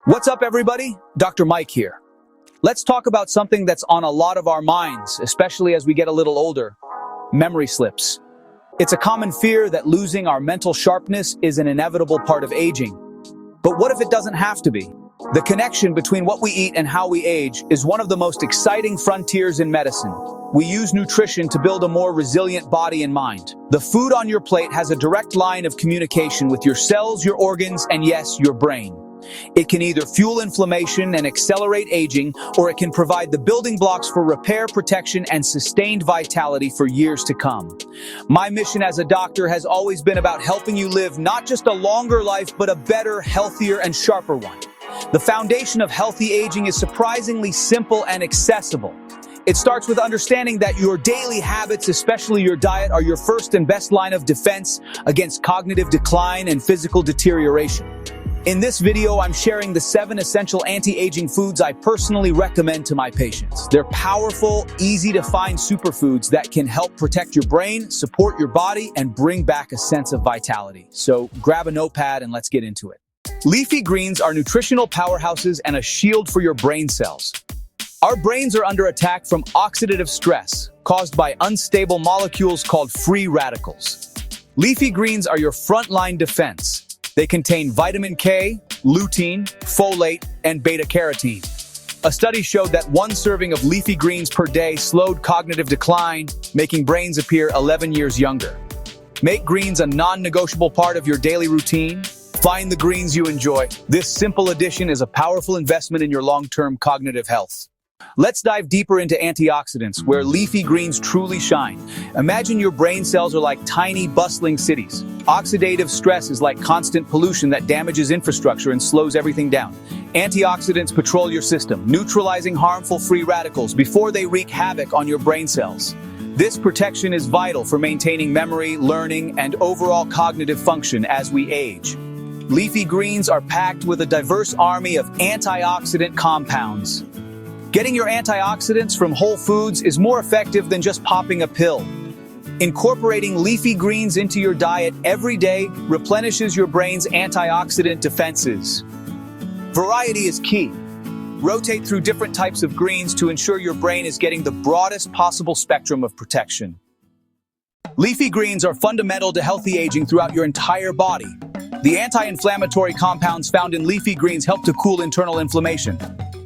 What's up, everybody? Dr. Mike here. Let's talk about something that's on a lot of our minds, especially as we get a little older: memory slips. It's a common fear that losing our mental sharpness is an inevitable part of aging. But what if it doesn't have to be? The connection between what we eat and how we age is one of the most exciting frontiers in medicine. We use nutrition to build a more resilient body and mind. The food on your plate has a direct line of communication with your cells, your organs, and yes, your brain. It can either fuel inflammation and accelerate aging, or it can provide the building blocks for repair, protection, and sustained vitality for years to come. My mission as a doctor has always been about helping you live not just a longer life, but a better, healthier, and sharper one. The foundation of healthy aging is surprisingly simple and accessible. It starts with understanding that your daily habits, especially your diet, are your first and best line of defense against cognitive decline and physical deterioration. In this video, I'm sharing the 7 essential anti-aging foods I personally recommend to my patients. They're powerful, easy-to-find superfoods that can help protect your brain, support your body, and bring back a sense of vitality. So grab a notepad and let's get into it. Leafy greens are nutritional powerhouses and a shield for your brain cells. Our brains are under attack from oxidative stress caused by unstable molecules called free radicals. Leafy greens are your frontline defense. They contain vitamin K, lutein, folate, and beta-carotene. A study showed that one serving of leafy greens per day slowed cognitive decline, making brains appear 11 years younger. Make greens a non-negotiable part of your daily routine. Find the greens you enjoy. This simple addition is a powerful investment in your long-term cognitive health. Let's dive deeper into antioxidants, where leafy greens truly shine. Imagine your brain cells are like tiny, bustling cities. Oxidative stress is like constant pollution that damages infrastructure and slows everything down. Antioxidants patrol your system, neutralizing harmful free radicals before they wreak havoc on your brain cells. This protection is vital for maintaining memory, learning, and overall cognitive function as we age. Leafy greens are packed with a diverse army of antioxidant compounds. Getting your antioxidants from whole foods is more effective than just popping a pill. Incorporating leafy greens into your diet every day replenishes your brain's antioxidant defenses. Variety is key. Rotate through different types of greens to ensure your brain is getting the broadest possible spectrum of protection. Leafy greens are fundamental to healthy aging throughout your entire body. The anti-inflammatory compounds found in leafy greens help to cool internal inflammation.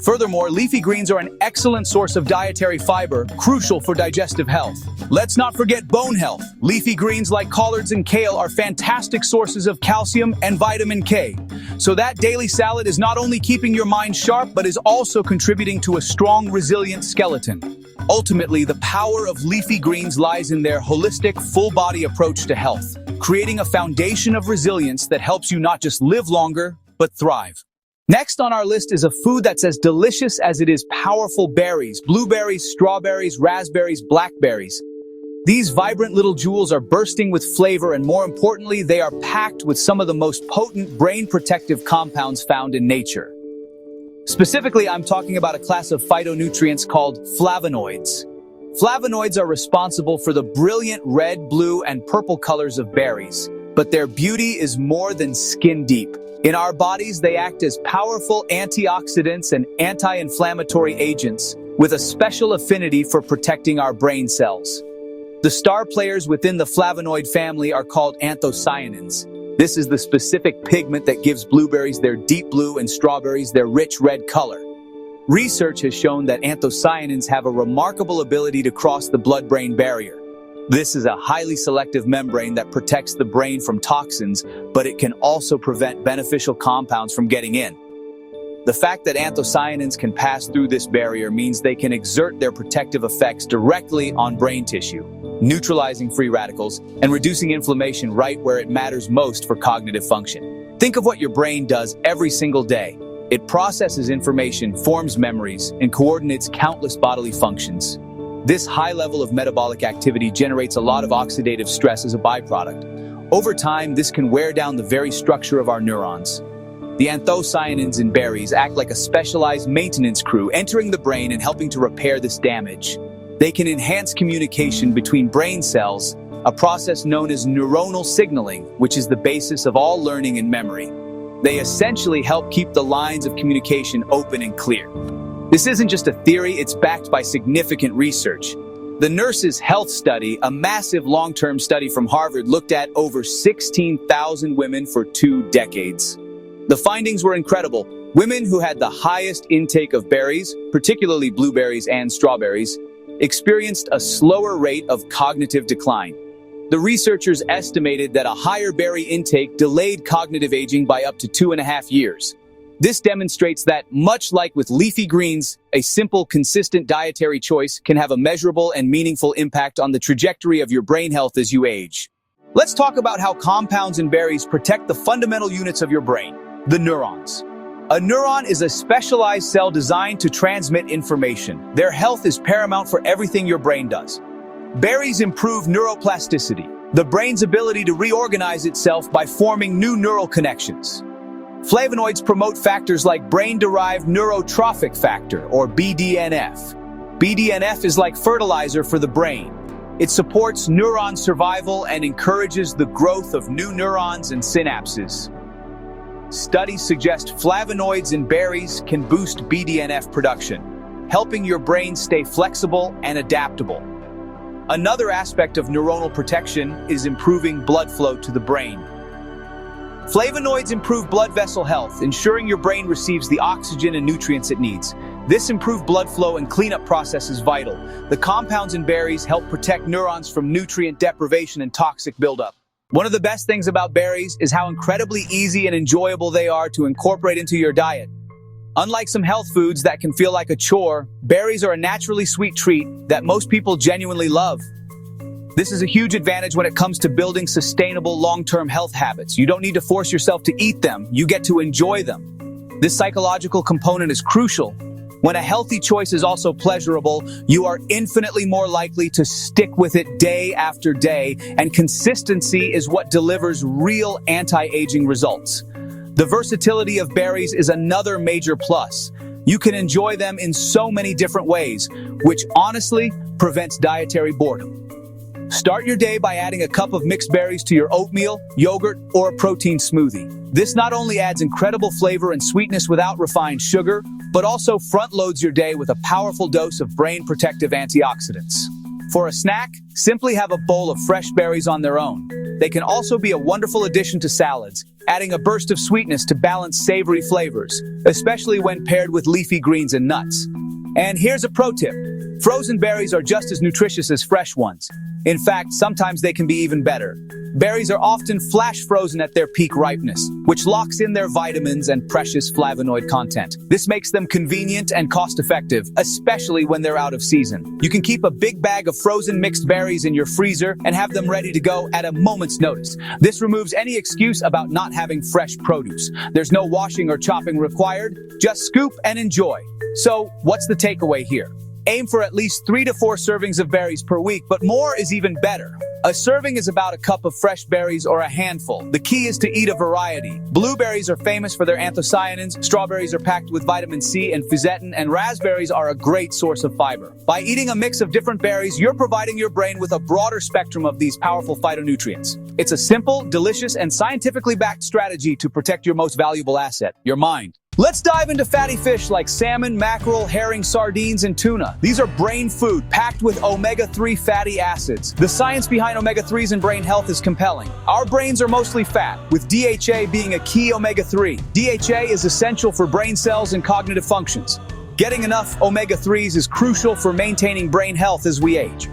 Furthermore, leafy greens are an excellent source of dietary fiber, crucial for digestive health. Let's not forget bone health. Leafy greens like collards and kale are fantastic sources of calcium and vitamin K. So that daily salad is not only keeping your mind sharp, but is also contributing to a strong, resilient skeleton. Ultimately, the power of leafy greens lies in their holistic, full-body approach to health, creating a foundation of resilience that helps you not just live longer, but thrive. Next on our list is a food that's as delicious as it is powerful: berries, blueberries, strawberries, raspberries, blackberries. These vibrant little jewels are bursting with flavor, and more importantly, they are packed with some of the most potent brain-protective compounds found in nature. Specifically, I'm talking about a class of phytonutrients called flavonoids. Flavonoids are responsible for the brilliant red, blue, and purple colors of berries, but their beauty is more than skin deep. In our bodies, they act as powerful antioxidants and anti-inflammatory agents with a special affinity for protecting our brain cells. The star players within the flavonoid family are called anthocyanins. This is the specific pigment that gives blueberries their deep blue and strawberries their rich red color. Research has shown that anthocyanins have a remarkable ability to cross the blood-brain barrier. This is a highly selective membrane that protects the brain from toxins, but it can also prevent beneficial compounds from getting in. The fact that anthocyanins can pass through this barrier means they can exert their protective effects directly on brain tissue, neutralizing free radicals and reducing inflammation right where it matters most for cognitive function. Think of what your brain does every single day. It processes information, forms memories, and coordinates countless bodily functions. This high level of metabolic activity generates a lot of oxidative stress as a byproduct. Over time, this can wear down the very structure of our neurons. The anthocyanins in berries act like a specialized maintenance crew, entering the brain and helping to repair this damage. They can enhance communication between brain cells, a process known as neuronal signaling, which is the basis of all learning and memory. They essentially help keep the lines of communication open and clear. This isn't just a theory, it's backed by significant research. The Nurses' Health Study, a massive long-term study from Harvard, looked at over 16,000 women for 2 decades. The findings were incredible. Women who had the highest intake of berries, particularly blueberries and strawberries, experienced a slower rate of cognitive decline. The researchers estimated that a higher berry intake delayed cognitive aging by up to 2.5 years. This demonstrates that, much like with leafy greens, a simple, consistent dietary choice can have a measurable and meaningful impact on the trajectory of your brain health as you age. Let's talk about how compounds in berries protect the fundamental units of your brain, the neurons. A neuron is a specialized cell designed to transmit information. Their health is paramount for everything your brain does. Berries improve neuroplasticity, the brain's ability to reorganize itself by forming new neural connections. Flavonoids promote factors like brain-derived neurotrophic factor, or BDNF. BDNF is like fertilizer for the brain. It supports neuron survival and encourages the growth of new neurons and synapses. Studies suggest flavonoids in berries can boost BDNF production, helping your brain stay flexible and adaptable. Another aspect of neuronal protection is improving blood flow to the brain. Flavonoids improve blood vessel health, ensuring your brain receives the oxygen and nutrients it needs. This improved blood flow and cleanup process is vital. The compounds in berries help protect neurons from nutrient deprivation and toxic buildup. One of the best things about berries is how incredibly easy and enjoyable they are to incorporate into your diet. Unlike some health foods that can feel like a chore, berries are a naturally sweet treat that most people genuinely love. This is a huge advantage when it comes to building sustainable long-term health habits. You don't need to force yourself to eat them, you get to enjoy them. This psychological component is crucial. When a healthy choice is also pleasurable, you are infinitely more likely to stick with it day after day, and consistency is what delivers real anti-aging results. The versatility of berries is another major plus. You can enjoy them in so many different ways, which honestly prevents dietary boredom. Start your day by adding a cup of mixed berries to your oatmeal, yogurt, or a protein smoothie. This not only adds incredible flavor and sweetness without refined sugar, but also front-loads your day with a powerful dose of brain-protective antioxidants. For a snack, simply have a bowl of fresh berries on their own. They can also be a wonderful addition to salads, adding a burst of sweetness to balance savory flavors, especially when paired with leafy greens and nuts. And here's a pro tip. Frozen berries are just as nutritious as fresh ones. In fact, sometimes they can be even better. Berries are often flash frozen at their peak ripeness, which locks in their vitamins and precious flavonoid content. This makes them convenient and cost-effective, especially when they're out of season. You can keep a big bag of frozen mixed berries in your freezer and have them ready to go at a moment's notice. This removes any excuse about not having fresh produce. There's no washing or chopping required, just scoop and enjoy. So, what's the takeaway here? Aim for at least 3 to 4 servings of berries per week, but more is even better. A serving is about a cup of fresh berries or a handful. The key is to eat a variety. Blueberries are famous for their anthocyanins, strawberries are packed with vitamin C and fisetin, and raspberries are a great source of fiber. By eating a mix of different berries, you're providing your brain with a broader spectrum of these powerful phytonutrients. It's a simple, delicious, and scientifically backed strategy to protect your most valuable asset, your mind. Let's dive into fatty fish like salmon, mackerel, herring, sardines, and tuna. These are brain food packed with omega-3 fatty acids. The science behind omega-3s and brain health is compelling. Our brains are mostly fat, with DHA being a key omega-3. DHA is essential for brain cells and cognitive functions. Getting enough omega-3s is crucial for maintaining brain health as we age.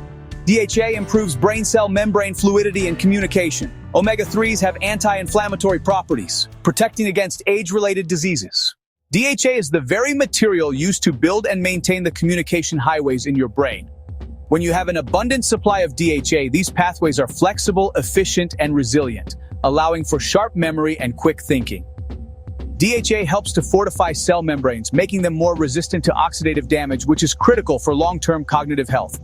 DHA improves brain cell membrane fluidity and communication. Omega-3s have anti-inflammatory properties, protecting against age-related diseases. DHA is the very material used to build and maintain the communication highways in your brain. When you have an abundant supply of DHA, these pathways are flexible, efficient, and resilient, allowing for sharp memory and quick thinking. DHA helps to fortify cell membranes, making them more resistant to oxidative damage, which is critical for long-term cognitive health.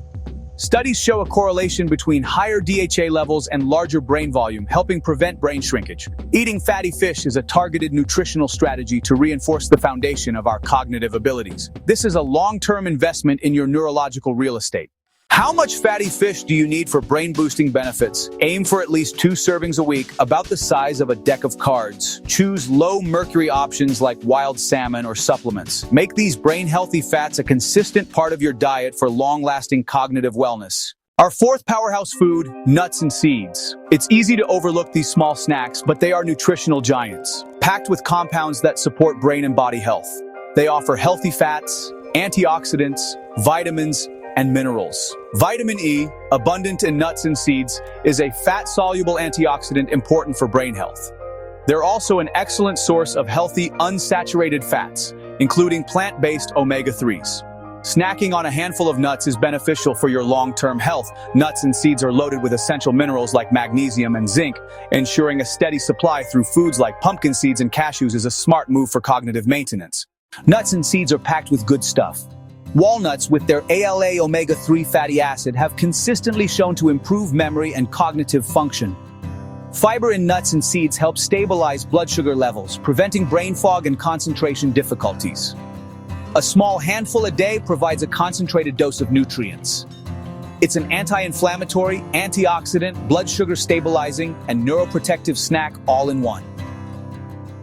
Studies show a correlation between higher DHA levels and larger brain volume, helping prevent brain shrinkage. Eating fatty fish is a targeted nutritional strategy to reinforce the foundation of our cognitive abilities. This is a long-term investment in your neurological real estate. How much fatty fish do you need for brain-boosting benefits? Aim for at least 2 servings a week, about the size of a deck of cards. Choose low-mercury options like wild salmon or supplements. Make these brain-healthy fats a consistent part of your diet for long-lasting cognitive wellness. Our fourth powerhouse food, nuts and seeds. It's easy to overlook these small snacks, but they are nutritional giants, packed with compounds that support brain and body health. They offer healthy fats, antioxidants, vitamins, and minerals. Vitamin E, abundant in nuts and seeds, is a fat-soluble antioxidant important for brain health. They're also an excellent source of healthy, unsaturated fats, including plant-based omega-3s. Snacking on a handful of nuts is beneficial for your long-term health. Nuts and seeds are loaded with essential minerals like magnesium and zinc. Ensuring a steady supply through foods like pumpkin seeds and cashews is a smart move for cognitive maintenance. Nuts and seeds are packed with good stuff. Walnuts, with their ALA omega-3 fatty acid, have consistently shown to improve memory and cognitive function. Fiber in nuts and seeds helps stabilize blood sugar levels, preventing brain fog and concentration difficulties. A small handful a day provides a concentrated dose of nutrients. It's an anti-inflammatory, antioxidant, blood sugar stabilizing, and neuroprotective snack all in one.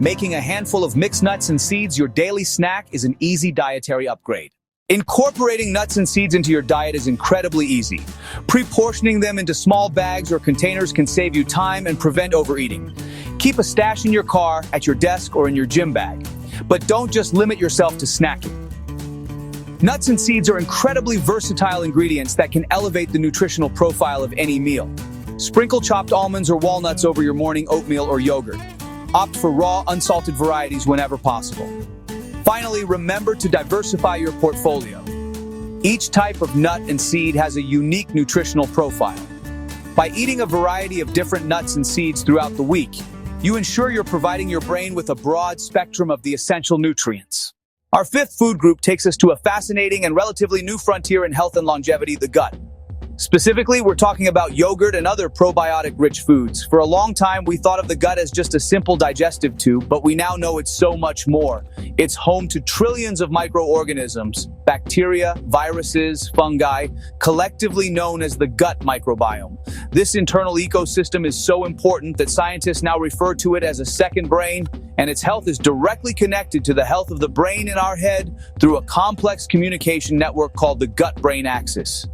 Making a handful of mixed nuts and seeds your daily snack is an easy dietary upgrade. Incorporating nuts and seeds into your diet is incredibly easy. Pre-portioning them into small bags or containers can save you time and prevent overeating. Keep a stash in your car, at your desk, or in your gym bag. But don't just limit yourself to snacking. Nuts and seeds are incredibly versatile ingredients that can elevate the nutritional profile of any meal. Sprinkle chopped almonds or walnuts over your morning oatmeal or yogurt. Opt for raw, unsalted varieties whenever possible. Finally, remember to diversify your portfolio. Each type of nut and seed has a unique nutritional profile. By eating a variety of different nuts and seeds throughout the week, you ensure you're providing your brain with a broad spectrum of the essential nutrients. Our fifth food group takes us to a fascinating and relatively new frontier in health and longevity, the gut. Specifically, we're talking about yogurt and other probiotic-rich foods. For a long time, we thought of the gut as just a simple digestive tube, but we now know it's so much more. It's home to trillions of microorganisms, bacteria, viruses, fungi, collectively known as the gut microbiome. This internal ecosystem is so important that scientists now refer to it as a second brain, and its health is directly connected to the health of the brain in our head through a complex communication network called the gut-brain axis.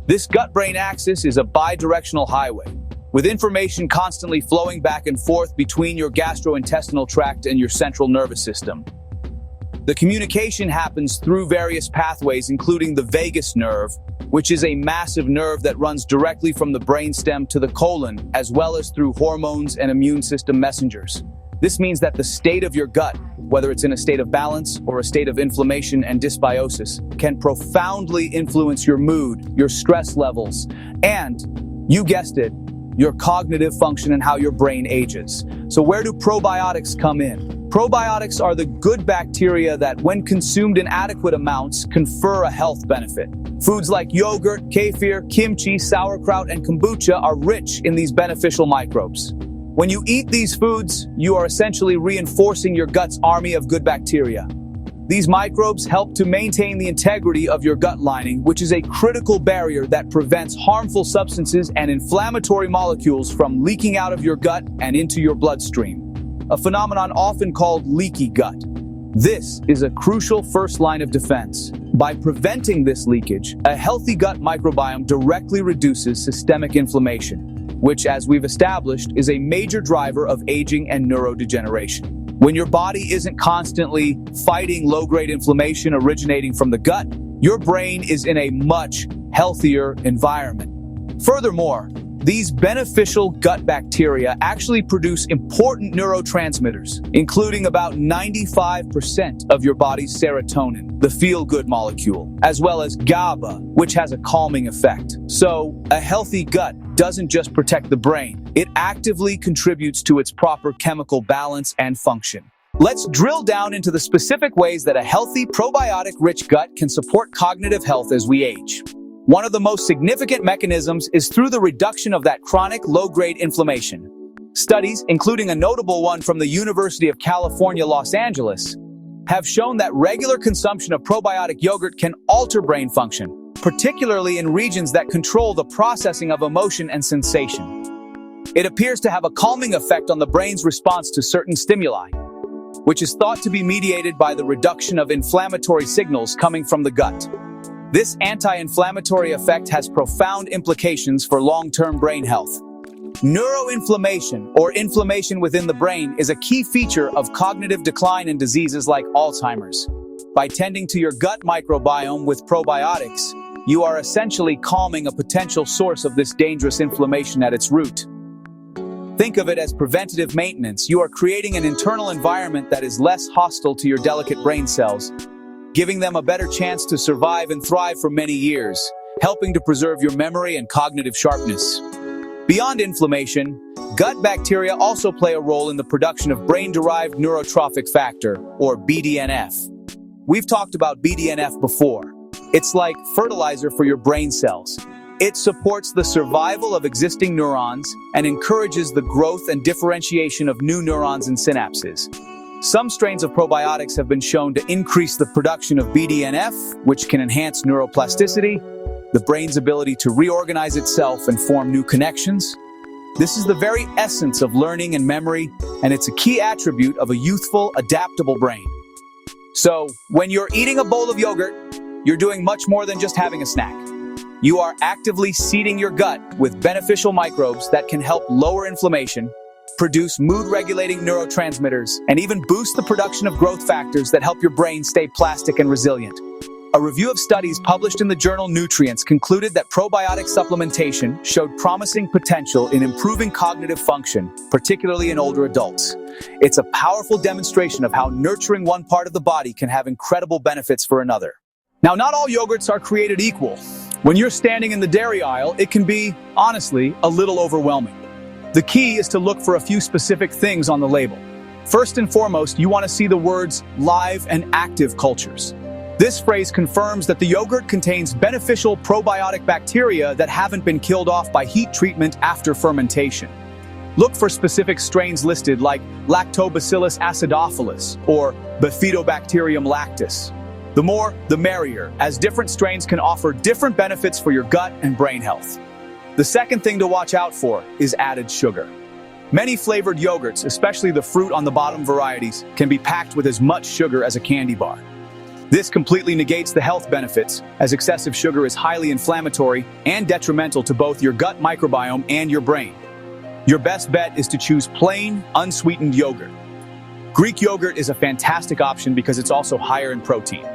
This gut-brain axis is a bidirectional highway, with information constantly flowing back and forth between your gastrointestinal tract and your central nervous system. The communication happens through various pathways, including the vagus nerve, which is a massive nerve that runs directly from the brainstem to the colon, as well as through hormones and immune system messengers. This means that the state of your gut, whether it's in a state of balance or a state of inflammation and dysbiosis, can profoundly influence your mood, your stress levels, and, you guessed it, your cognitive function and how your brain ages. So where do probiotics come in? Probiotics are the good bacteria that, when consumed in adequate amounts, confer a health benefit. Foods like yogurt, kefir, kimchi, sauerkraut, and kombucha are rich in these beneficial microbes. When you eat these foods, you are essentially reinforcing your gut's army of good bacteria. These microbes help to maintain the integrity of your gut lining, which is a critical barrier that prevents harmful substances and inflammatory molecules from leaking out of your gut and into your bloodstream, a phenomenon often called leaky gut. This is a crucial first line of defense. By preventing this leakage, a healthy gut microbiome directly reduces systemic inflammation, which, as we've established, is a major driver of aging and neurodegeneration. When your body isn't constantly fighting low-grade inflammation originating from the gut, your brain is in a much healthier environment. Furthermore, these beneficial gut bacteria actually produce important neurotransmitters, including about 95% of your body's serotonin, the feel-good molecule, as well as GABA, which has a calming effect. So, a healthy gut doesn't just protect the brain, it actively contributes to its proper chemical balance and function. Let's drill down into the specific ways that a healthy, probiotic-rich gut can support cognitive health as we age. One of the most significant mechanisms is through the reduction of that chronic low-grade inflammation. Studies, including a notable one from the University of California, Los Angeles, have shown that regular consumption of probiotic yogurt can alter brain function, particularly in regions that control the processing of emotion and sensation. It appears to have a calming effect on the brain's response to certain stimuli, which is thought to be mediated by the reduction of inflammatory signals coming from the gut. This anti-inflammatory effect has profound implications for long-term brain health. Neuroinflammation, or inflammation within the brain, is a key feature of cognitive decline in diseases like Alzheimer's. By tending to your gut microbiome with probiotics, you are essentially calming a potential source of this dangerous inflammation at its root. Think of it as preventative maintenance. You are creating an internal environment that is less hostile to your delicate brain cells, giving them a better chance to survive and thrive for many years, helping to preserve your memory and cognitive sharpness. Beyond inflammation, gut bacteria also play a role in the production of brain-derived neurotrophic factor, or BDNF. We've talked about BDNF before. It's like fertilizer for your brain cells. It supports the survival of existing neurons and encourages the growth and differentiation of new neurons and synapses. Some strains of probiotics have been shown to increase the production of BDNF, which can enhance neuroplasticity, the brain's ability to reorganize itself and form new connections. This is the very essence of learning and memory, and it's a key attribute of a youthful, adaptable brain. So, when you're eating a bowl of yogurt, you're doing much more than just having a snack. You are actively seeding your gut with beneficial microbes that can help lower inflammation, produce mood-regulating neurotransmitters, and even boost the production of growth factors that help your brain stay plastic and resilient. A review of studies published in the journal Nutrients concluded that probiotic supplementation showed promising potential in improving cognitive function, particularly in older adults. It's a powerful demonstration of how nurturing one part of the body can have incredible benefits for another. Now, not all yogurts are created equal. When you're standing in the dairy aisle, it can be, honestly, a little overwhelming. The key is to look for a few specific things on the label. First and foremost, you want to see the words live and active cultures. This phrase confirms that the yogurt contains beneficial probiotic bacteria that haven't been killed off by heat treatment after fermentation. Look for specific strains listed like Lactobacillus acidophilus or Bifidobacterium lactis. The more, the merrier, as different strains can offer different benefits for your gut and brain health. The second thing to watch out for is added sugar. Many flavored yogurts, especially the fruit on the bottom varieties, can be packed with as much sugar as a candy bar. This completely negates the health benefits, as excessive sugar is highly inflammatory and detrimental to both your gut microbiome and your brain. Your best bet is to choose plain, unsweetened yogurt. Greek yogurt is a fantastic option because it's also higher in protein.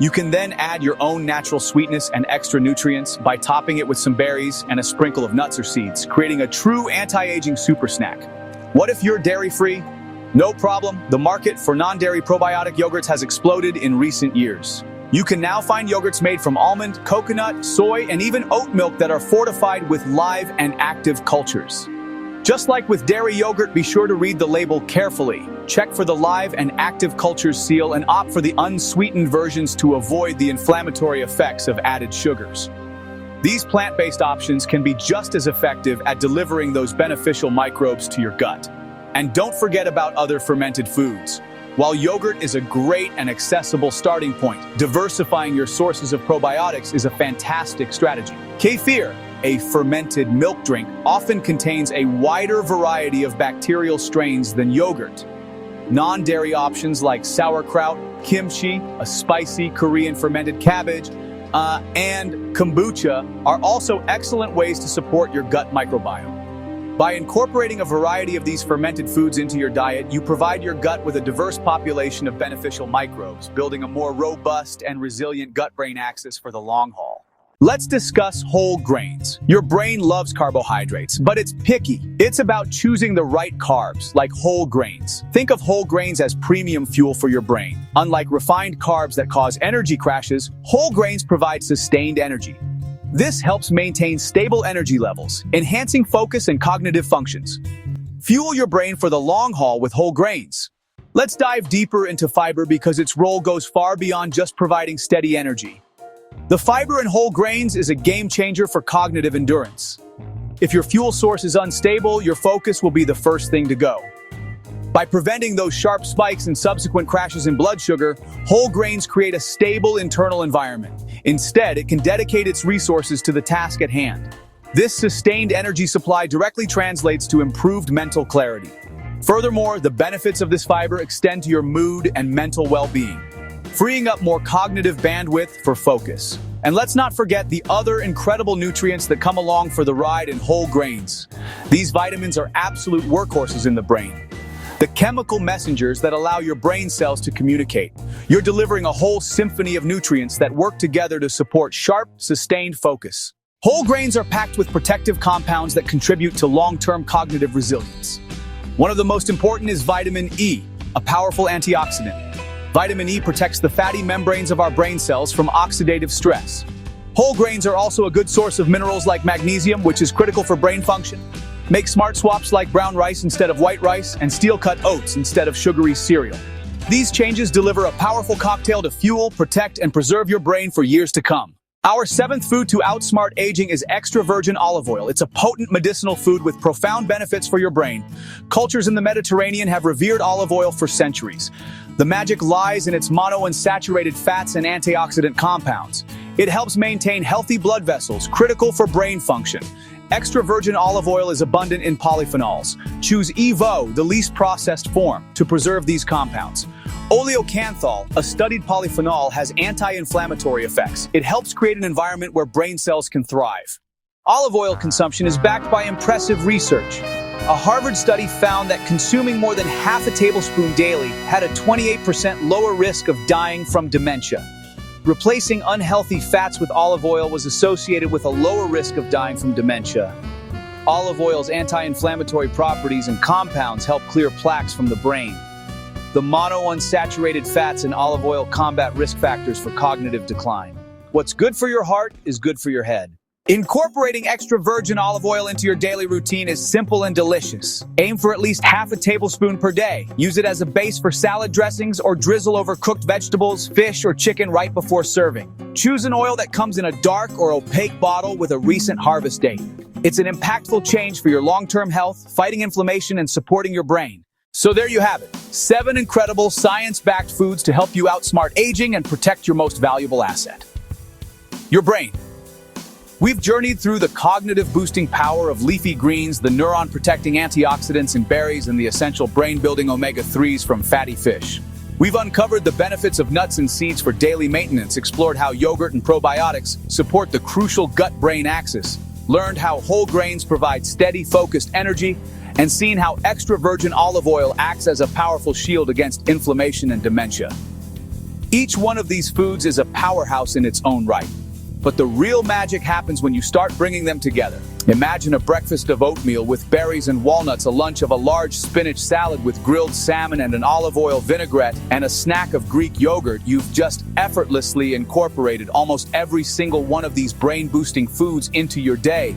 You can then add your own natural sweetness and extra nutrients by topping it with some berries and a sprinkle of nuts or seeds, creating a true anti-aging super snack. What if you're dairy-free? No problem, the market for non-dairy probiotic yogurts has exploded in recent years. You can now find yogurts made from almond, coconut, soy, and even oat milk that are fortified with live and active cultures. Just like with dairy yogurt, be sure to read the label carefully. Check for the live and active cultures seal and opt for the unsweetened versions to avoid the inflammatory effects of added sugars. These plant-based options can be just as effective at delivering those beneficial microbes to your gut. And don't forget about other fermented foods. While yogurt is a great and accessible starting point, diversifying your sources of probiotics is a fantastic strategy. Kefir, a fermented milk drink, often contains a wider variety of bacterial strains than yogurt. Non-dairy options like sauerkraut, kimchi, a spicy Korean fermented cabbage, and kombucha are also excellent ways to support your gut microbiome. By incorporating a variety of these fermented foods into your diet, you provide your gut with a diverse population of beneficial microbes, building a more robust and resilient gut-brain axis for the long haul. Let's discuss whole grains. Your brain loves carbohydrates, but it's picky. It's about choosing the right carbs, like whole grains. Think of whole grains as premium fuel for your brain. Unlike refined carbs that cause energy crashes, whole grains provide sustained energy. This helps maintain stable energy levels, enhancing focus and cognitive functions. Fuel your brain for the long haul with whole grains. Let's dive deeper into fiber because its role goes far beyond just providing steady energy. The fiber in whole grains is a game changer for cognitive endurance. If your fuel source is unstable, your focus will be the first thing to go. By preventing those sharp spikes and subsequent crashes in blood sugar, whole grains create a stable internal environment. Instead, it can dedicate its resources to the task at hand. This sustained energy supply directly translates to improved mental clarity. Furthermore, the benefits of this fiber extend to your mood and mental well-being, freeing up more cognitive bandwidth for focus. And let's not forget the other incredible nutrients that come along for the ride in whole grains. These vitamins are absolute workhorses in the brain, the chemical messengers that allow your brain cells to communicate. You're delivering a whole symphony of nutrients that work together to support sharp, sustained focus. Whole grains are packed with protective compounds that contribute to long-term cognitive resilience. One of the most important is vitamin E, a powerful antioxidant. Vitamin E protects the fatty membranes of our brain cells from oxidative stress. Whole grains are also a good source of minerals like magnesium, which is critical for brain function. Make smart swaps like brown rice instead of white rice and steel-cut oats instead of sugary cereal. These changes deliver a powerful cocktail to fuel, protect, and preserve your brain for years to come. Our seventh food to outsmart aging is extra virgin olive oil. It's a potent medicinal food with profound benefits for your brain. Cultures in the Mediterranean have revered olive oil for centuries. The magic lies in its monounsaturated fats and antioxidant compounds. It helps maintain healthy blood vessels, critical for brain function. Extra virgin olive oil is abundant in polyphenols. Choose EVO, the least processed form, to preserve these compounds. Oleocanthal, a studied polyphenol, has anti-inflammatory effects. It helps create an environment where brain cells can thrive. Olive oil consumption is backed by impressive research. A Harvard study found that consuming more than half a tablespoon daily had a 28% lower risk of dying from dementia. Replacing unhealthy fats with olive oil was associated with a lower risk of dying from dementia. Olive oil's anti-inflammatory properties and compounds help clear plaques from the brain. The monounsaturated fats in olive oil combat risk factors for cognitive decline. What's good for your heart is good for your head. Incorporating extra virgin olive oil into your daily routine is simple and delicious. Aim for at least half a tablespoon per day. Use it as a base for salad dressings or drizzle over cooked vegetables, fish, or chicken right before serving. Choose an oil that comes in a dark or opaque bottle with a recent harvest date. It's an impactful change for your long-term health, fighting inflammation, and supporting your brain. So there you have it, 7 incredible science-backed foods to help you outsmart aging and protect your most valuable asset, your brain. We've journeyed through the cognitive-boosting power of leafy greens, the neuron-protecting antioxidants in berries, and the essential brain-building omega-3s from fatty fish. We've uncovered the benefits of nuts and seeds for daily maintenance, explored how yogurt and probiotics support the crucial gut-brain axis, learned how whole grains provide steady, focused energy, and seen how extra virgin olive oil acts as a powerful shield against inflammation and dementia. Each one of these foods is a powerhouse in its own right. But the real magic happens when you start bringing them together. Imagine a breakfast of oatmeal with berries and walnuts, a lunch of a large spinach salad with grilled salmon and an olive oil vinaigrette, and a snack of Greek yogurt. You've just effortlessly incorporated almost every single one of these brain-boosting foods into your day.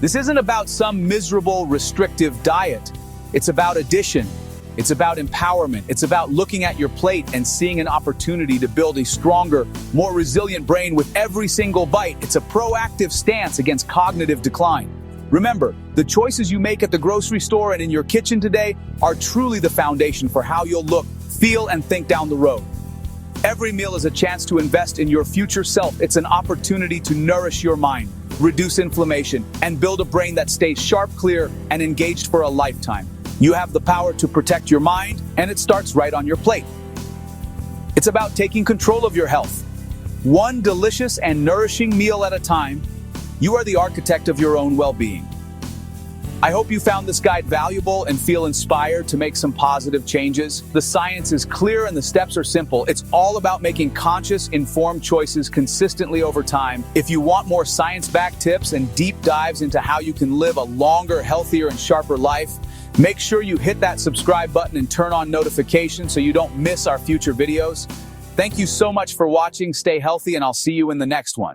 This isn't about some miserable, restrictive diet. It's about addition. It's about empowerment. It's about looking at your plate and seeing an opportunity to build a stronger, more resilient brain with every single bite. It's a proactive stance against cognitive decline. Remember, the choices you make at the grocery store and in your kitchen today are truly the foundation for how you'll look, feel, and think down the road. Every meal is a chance to invest in your future self. It's an opportunity to nourish your mind, reduce inflammation, and build a brain that stays sharp, clear, and engaged for a lifetime. You have the power to protect your mind, and it starts right on your plate. It's about taking control of your health. One delicious and nourishing meal at a time. You are the architect of your own well-being. I hope you found this guide valuable and feel inspired to make some positive changes. The science is clear and the steps are simple. It's all about making conscious, informed choices consistently over time. If you want more science-backed tips and deep dives into how you can live a longer, healthier, and sharper life, make sure you hit that subscribe button and turn on notifications so you don't miss our future videos. Thank you so much for watching. Stay healthy, and I'll see you in the next one.